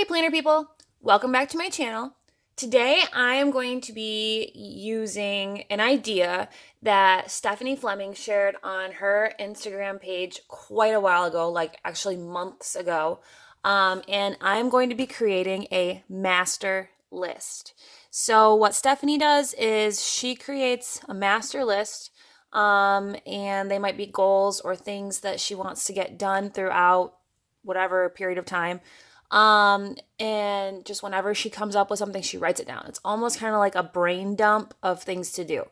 Hey planner people, welcome back to my channel. Today I am going to be using an idea that Stephanie Fleming shared on her Instagram page quite a while ago, like actually months ago. And I'm going to be creating a master list. So what Stephanie does is she creates a master list, and they might be goals or things that she wants to get done throughout whatever period of time. And just whenever she comes up with something, she writes it down. It's almost kind of like a brain dump of things to do.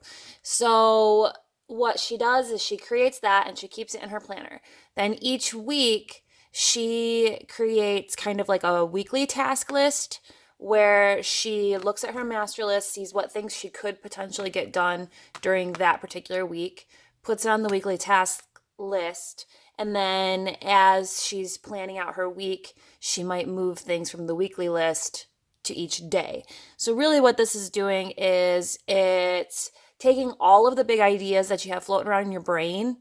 So what she does is she creates that and she keeps it in her planner. Then each week she creates kind of like a weekly task list where she looks at her master list, sees what things she could potentially get done during that particular week, puts it on the weekly task list, and then as she's planning out her week, she might move things from the weekly list to each day. So really what this is doing is it's taking all of the big ideas that you have floating around in your brain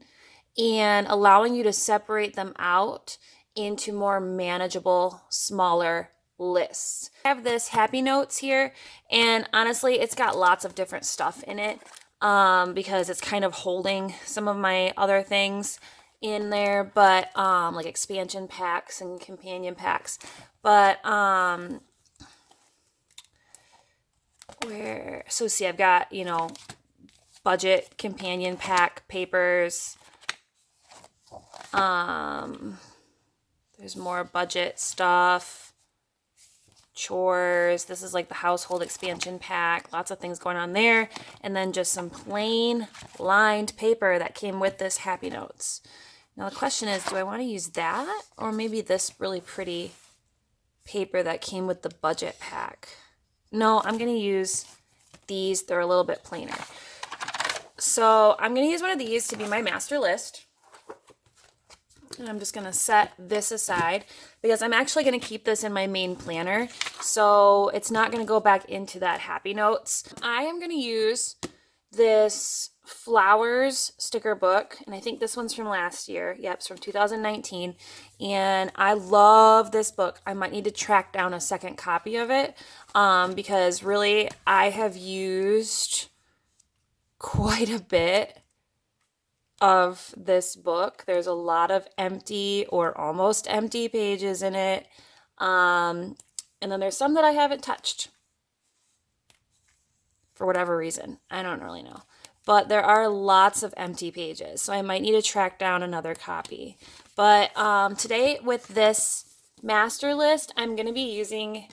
and allowing you to separate them out into more manageable, smaller lists. I have this happy notes here, and honestly, it's got lots of different stuff in it because it's kind of holding some of my other things in there, but like expansion packs and companion packs. But see, I've got, budget companion pack papers. There's more budget stuff. Chores. This is like the household expansion pack. Lots of things going on there. And then just some plain lined paper that came with this Happy Notes. Now the question is, do I want to use that or maybe this really pretty paper that came with the budget pack? No, I'm going to use these. They're a little bit plainer. So I'm going to use one of these to be my master list. And I'm just going to set this aside because I'm actually going to keep this in my main planner. So it's not going to go back into that Happy Notes. I am going to use this Flowers sticker book, and I think this one's from last year. Yep, it's from 2019, and I love this book. I might need to track down a second copy of it because really I have used quite a bit of this book. There's a lot of empty or almost empty pages in it, and then there's some that I haven't touched for whatever reason. I don't really know. But there are lots of empty pages, so I might need to track down another copy. But today with this master list, I'm going to be using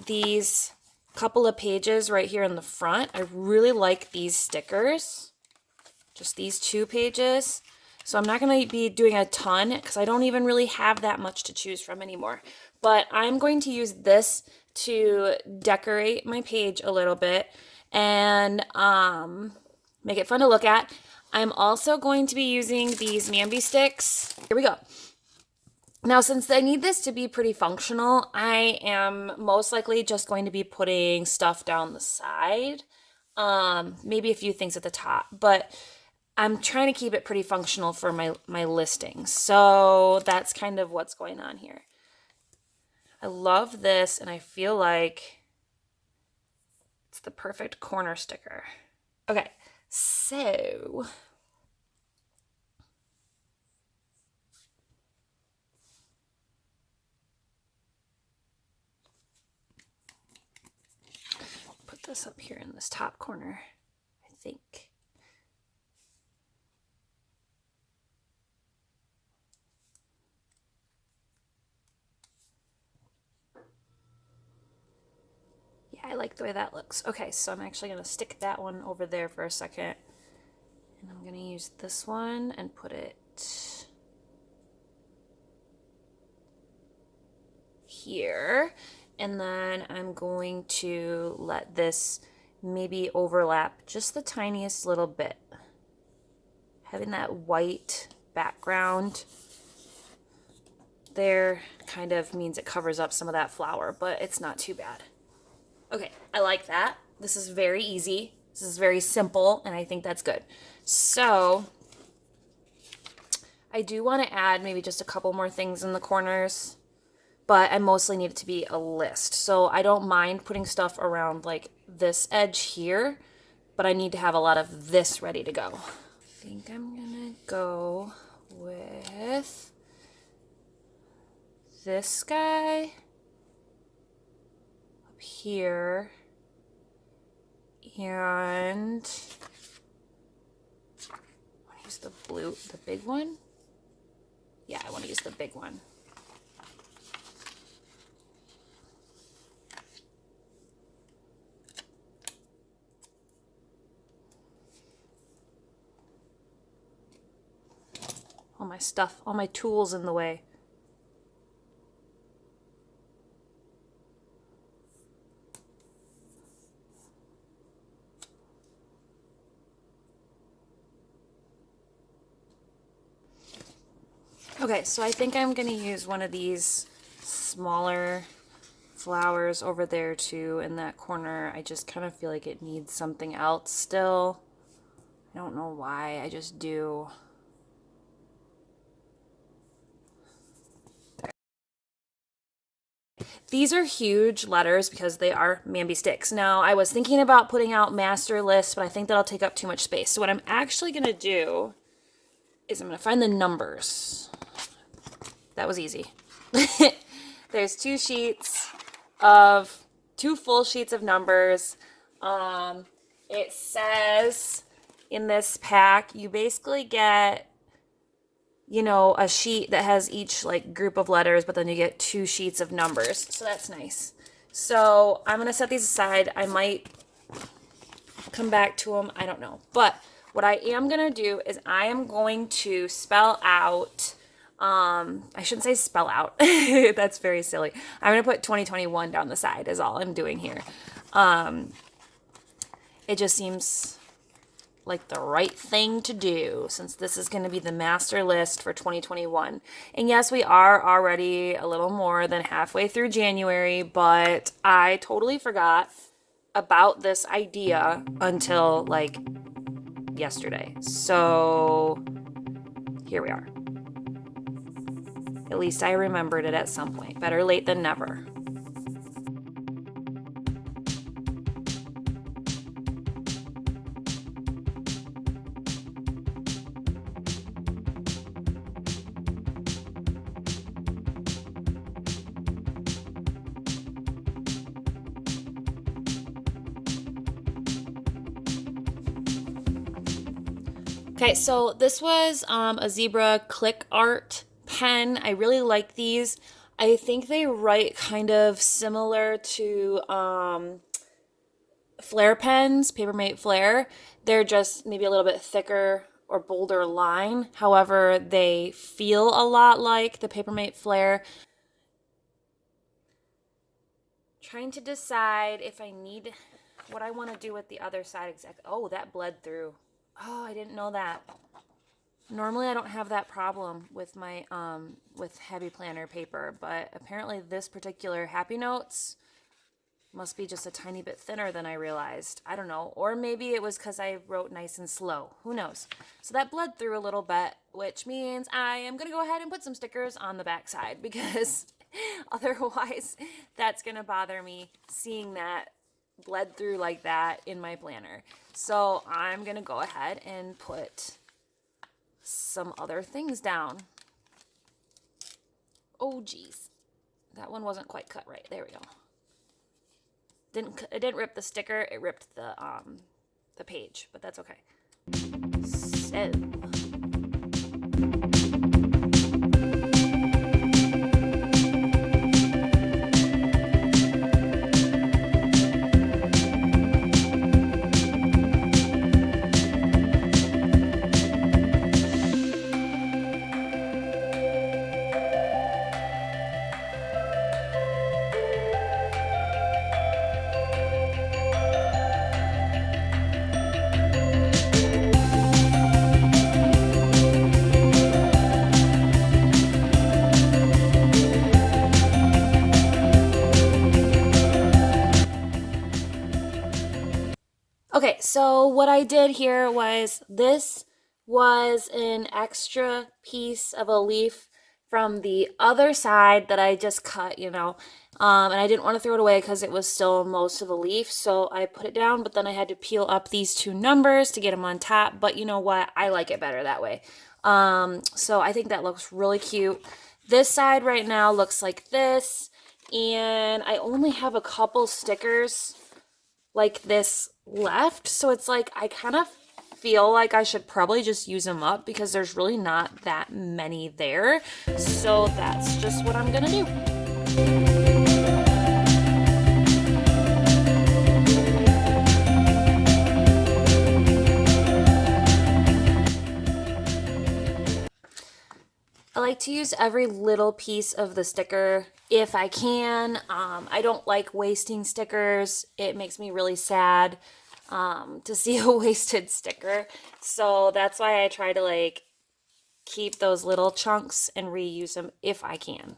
these couple of pages right here in the front. I really like these stickers, just these 2 pages. So I'm not going to be doing a ton because I don't even really have that much to choose from anymore. But I'm going to use this to decorate my page a little bit and make it fun to look at. I'm also going to be using these Mambi sticks. Here we go. Now, since I need this to be pretty functional, I am most likely just going to be putting stuff down the side. Maybe a few things at the top, but I'm trying to keep it pretty functional for my listings. So that's kind of what's going on here. I love this, and I feel like it's the perfect corner sticker. Okay. So, put this up here in this top corner, I think. Yeah, I like the way that looks. Okay, so I'm actually going to stick that one over there for a second. And I'm going to use this one and put it here. And then I'm going to let this maybe overlap just the tiniest little bit. Having that white background there kind of means it covers up some of that flower, but it's not too bad. Okay, I like that. This is very easy. This is very simple, and I think that's good. So I do want to add maybe just a couple more things in the corners, but I mostly need it to be a list. So I don't mind putting stuff around like this edge here, but I need to have a lot of this ready to go. I think I'm gonna go with this guy up here, and I want to use the blue, the big one. Yeah, I want to use the big one. All my stuff, all my tools in the way. Okay, so I think I'm gonna use one of these smaller flowers over there too in that corner. I just kind of feel like it needs something else still. I don't know why, I just do. These are huge letters because they are Mambi sticks. Now, I was thinking about putting out master lists, but I think that'll take up too much space. So what I'm actually gonna do is I'm gonna find the numbers. That was easy. There's two full sheets of numbers. It says in this pack, you basically get, you know, a sheet that has each like group of letters, but then you get 2 sheets of numbers. So that's nice. So I'm going to set these aside. I might come back to them. I don't know. But what I am going to do is I am going to spell out, I shouldn't say spell out. That's very silly. I'm going to put 2021 down the side is all I'm doing here. It just seems like the right thing to do since this is going to be the master list for 2021. And yes, we are already a little more than halfway through January, but I totally forgot about this idea until like yesterday. So here we are. At least I remembered it at some point. Better late than never. Okay, so this was a Zebra Click Art pen. I really like these. I think they write kind of similar to Flair pens, Papermate Flair. They're just maybe a little bit thicker or bolder line. However, they feel a lot like the Papermate Flair. Trying to decide if I need what I want to do with the other side exactly. Oh, that bled through. Oh, I didn't know that. Normally I don't have that problem with my with Happy Planner paper, but apparently this particular Happy Notes must be just a tiny bit thinner than I realized. I don't know. Or maybe it was because I wrote nice and slow. Who knows? So that bled through a little bit, which means I am going to go ahead and put some stickers on the back side because otherwise that's going to bother me seeing that bled through like that in my planner. So I'm going to go ahead and put some other things down. Oh, geez. That one wasn't quite cut right. There we go. It didn't rip the sticker, it ripped the page, but that's okay. So okay, so what I did here was this was an extra piece of a leaf from the other side that I just cut, and I didn't want to throw it away because it was still most of the leaf, so I put it down, but then I had to peel up these two numbers to get them on top, but you know what? I like it better that way. So I think that looks really cute. This side right now looks like this, and I only have a couple stickers like this left, so it's like I kind of feel like I should probably just use them up because there's really not that many there. So that's just what I'm gonna do. I like to use every little piece of the sticker if I can. I don't like wasting stickers. It makes me really sad to see a wasted sticker. So that's why I try to like keep those little chunks and reuse them if I can.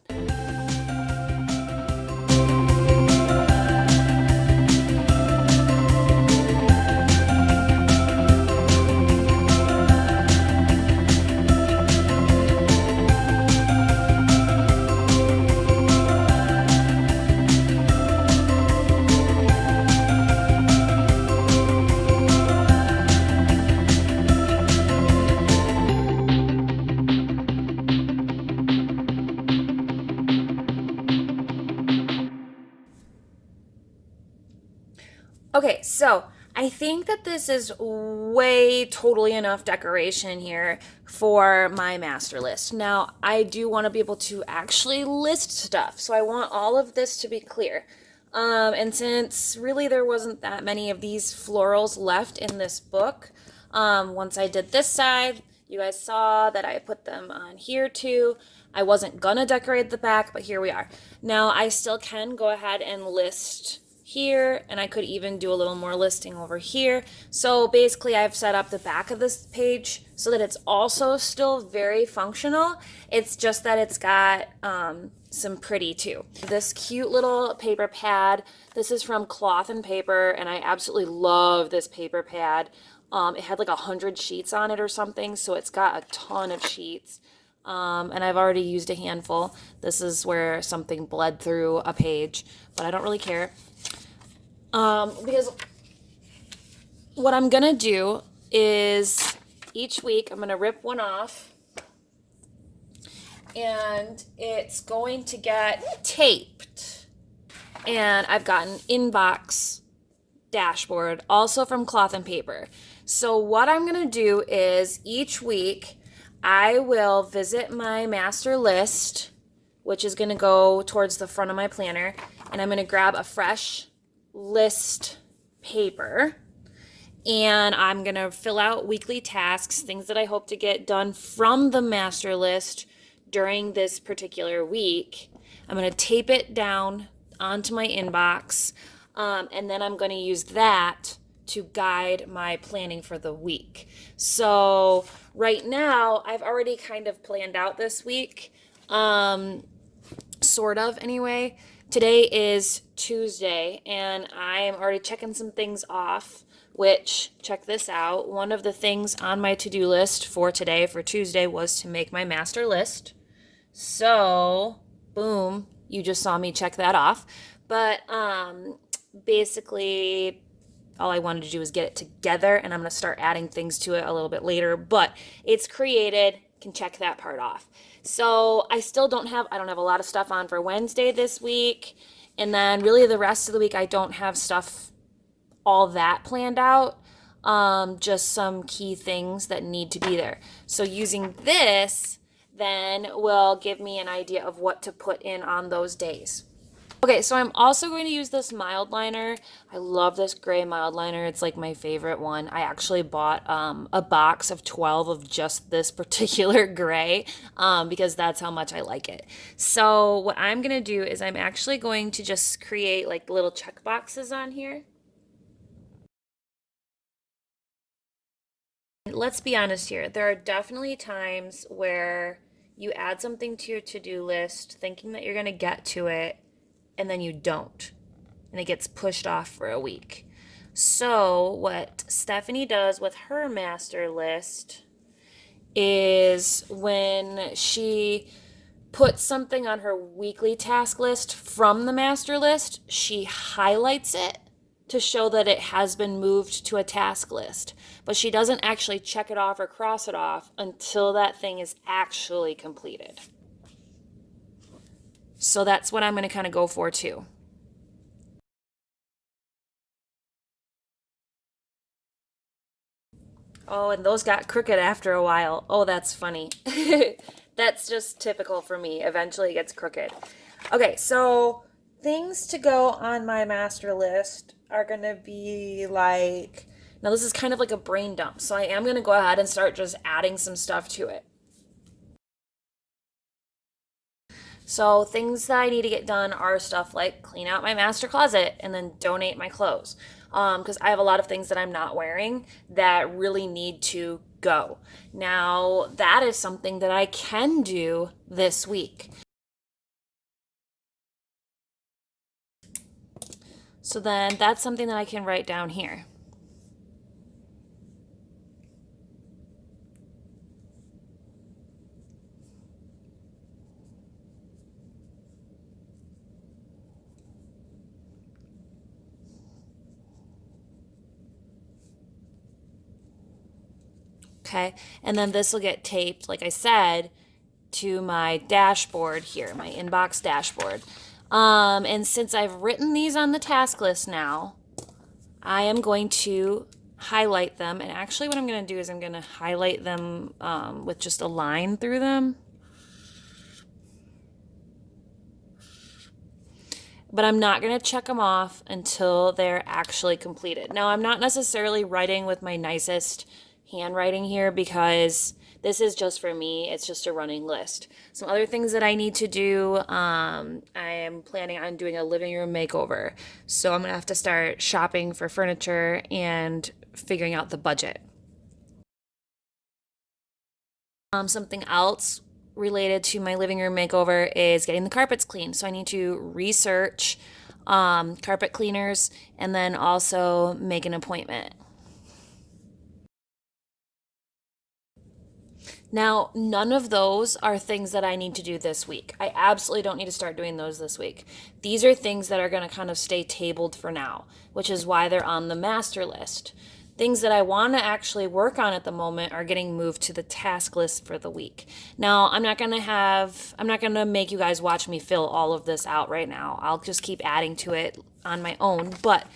Okay, so I think that this is way totally enough decoration here for my master list. Now, I do want to be able to actually list stuff, so I want all of this to be clear. And since really there wasn't that many of these florals left in this book, once I did this side, you guys saw that I put them on here too. I wasn't gonna decorate the back, but here we are. Now, I still can go ahead and list here, and I could even do a little more listing over here. So basically I've set up the back of this page so that it's also still very functional. It's just that it's got some pretty too. This cute little paper pad, this is from Cloth and Paper, and I absolutely love this paper pad. It had like 100 sheets on it or something, so it's got a ton of sheets. And I've already used a handful. This is where something bled through a page, but I don't really care. Because what I'm gonna do is each week I'm gonna rip one off and it's going to get taped. And I've got an inbox dashboard also from Cloth and Paper. So what I'm gonna do is each week I will visit my master list, which is gonna go towards the front of my planner, and I'm gonna grab a fresh list paper and I'm gonna fill out weekly tasks, things that I hope to get done from the master list during this particular week. I'm gonna tape it down onto my inbox, and then I'm gonna use that to guide my planning for the week. So right now I've already kind of planned out this week, sort of anyway. Today is Tuesday, and I am already checking some things off, which, check this out, one of the things on my to-do list for today, for Tuesday, was to make my master list. So, boom, you just saw me check that off. But basically, all I wanted to do was get it together, and I'm going to start adding things to it a little bit later. But it's created, can check that part off. So I don't have a lot of stuff on for Wednesday this week. And then really the rest of the week, I don't have stuff all that planned out. Just some key things that need to be there. So using this then will give me an idea of what to put in on those days. Okay, so I'm also going to use this mild liner. I love this gray mild liner. It's like my favorite one. I actually bought a box of 12 of just this particular gray because that's how much I like it. So what I'm going to do is I'm actually going to just create like little check boxes on here. Let's be honest here. There are definitely times where you add something to your to-do list thinking that you're going to get to it, and then you don't, and it gets pushed off for a week. So what Stephanie does with her master list is when she put something on her weekly task list from the master list, she highlights it to show that it has been moved to a task list. But she doesn't actually check it off or cross it off until that thing is actually completed. So that's what I'm going to kind of go for too. Oh, and those got crooked after a while. Oh, that's funny. That's just typical for me. Eventually it gets crooked. Okay, so things to go on my master list are going to be like, now this is kind of like a brain dump. So I am going to go ahead and start just adding some stuff to it. So things that I need to get done are stuff like clean out my master closet and then donate my clothes. Because I have a lot of things that I'm not wearing that really need to go. Now, that is something that I can do this week. So then that's something that I can write down here. Okay, and then this will get taped, like I said, to my dashboard here, my inbox dashboard. And since I've written these on the task list now, I am going to highlight them. And actually what I'm going to do is I'm going to highlight them with just a line through them. But I'm not going to check them off until they're actually completed. Now, I'm not necessarily writing with my nicest handwriting here because this is just for me. It's just a running list. Some other things that I need to do, I am planning on doing a living room makeover. So I'm going to have to start shopping for furniture and figuring out the budget. Something else related to my living room makeover is getting the carpets cleaned. So I need to research carpet cleaners and then also make an appointment. Now, none of those are things that I need to do this week. I absolutely don't need to start doing those this week. These are things that are going to kind of stay tabled for now, which is why they're on the master list. Things that I want to actually work on at the moment are getting moved to the task list for the week. Now, I'm not going to make you guys watch me fill all of this out right now. I'll just keep adding to it on my own. But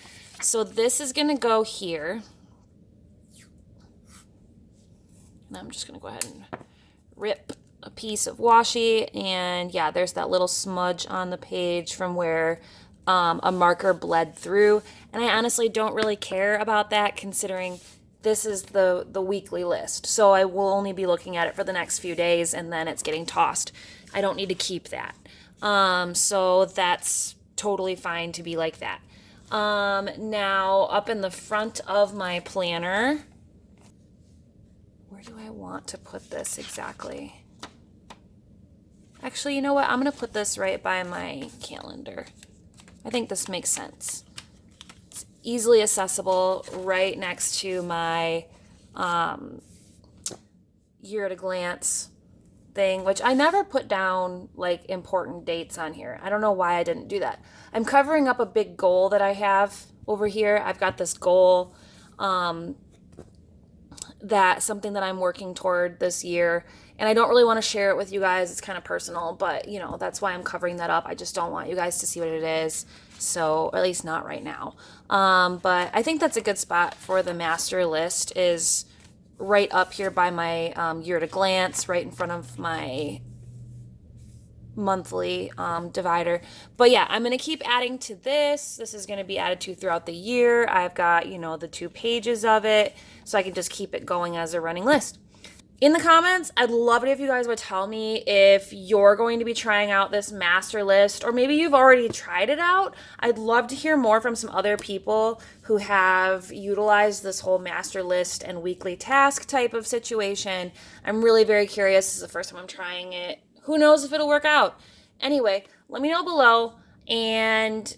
so this is going to go here. And I'm just going to go ahead and rip a piece of washi. And yeah, there's that little smudge on the page from where a marker bled through. And I honestly don't really care about that considering this is the weekly list. So I will only be looking at it for the next few days and then it's getting tossed. I don't need to keep that. So that's totally fine to be like that. Now up in the front of my planner, where do I want to put this exactly? Actually, you know what? I'm going to put this right by my calendar. I think this makes sense. It's easily accessible right next to my year at a glance thing, which I never put down like important dates on here. I don't know why I didn't do that. I'm covering up a big goal that I have over here. I've got this goal that something that I'm working toward this year, and I don't really want to share it with you guys. It's kind of personal, but you know, that's why I'm covering that up. I just don't want you guys to see what it is. So, or at least not right now. But I think that's a good spot for the master list is right up here by my year at a glance, right in front of my monthly divider. But yeah, I'm going to keep adding to this. This is going to be added to throughout the year. I've got, you know, the 2 pages of it, so I can just keep it going as a running list. In the comments, I'd love it if you guys would tell me if you're going to be trying out this master list, or maybe you've already tried it out. I'd love to hear more from some other people who have utilized this whole master list and weekly task type of situation. I'm really very curious. This is the first time I'm trying it. Who knows if it'll work out? Anyway, let me know below. And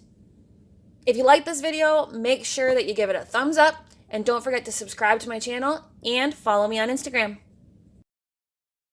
if you like this video, make sure that you give it a thumbs up. And don't forget to subscribe to my channel and follow me on Instagram.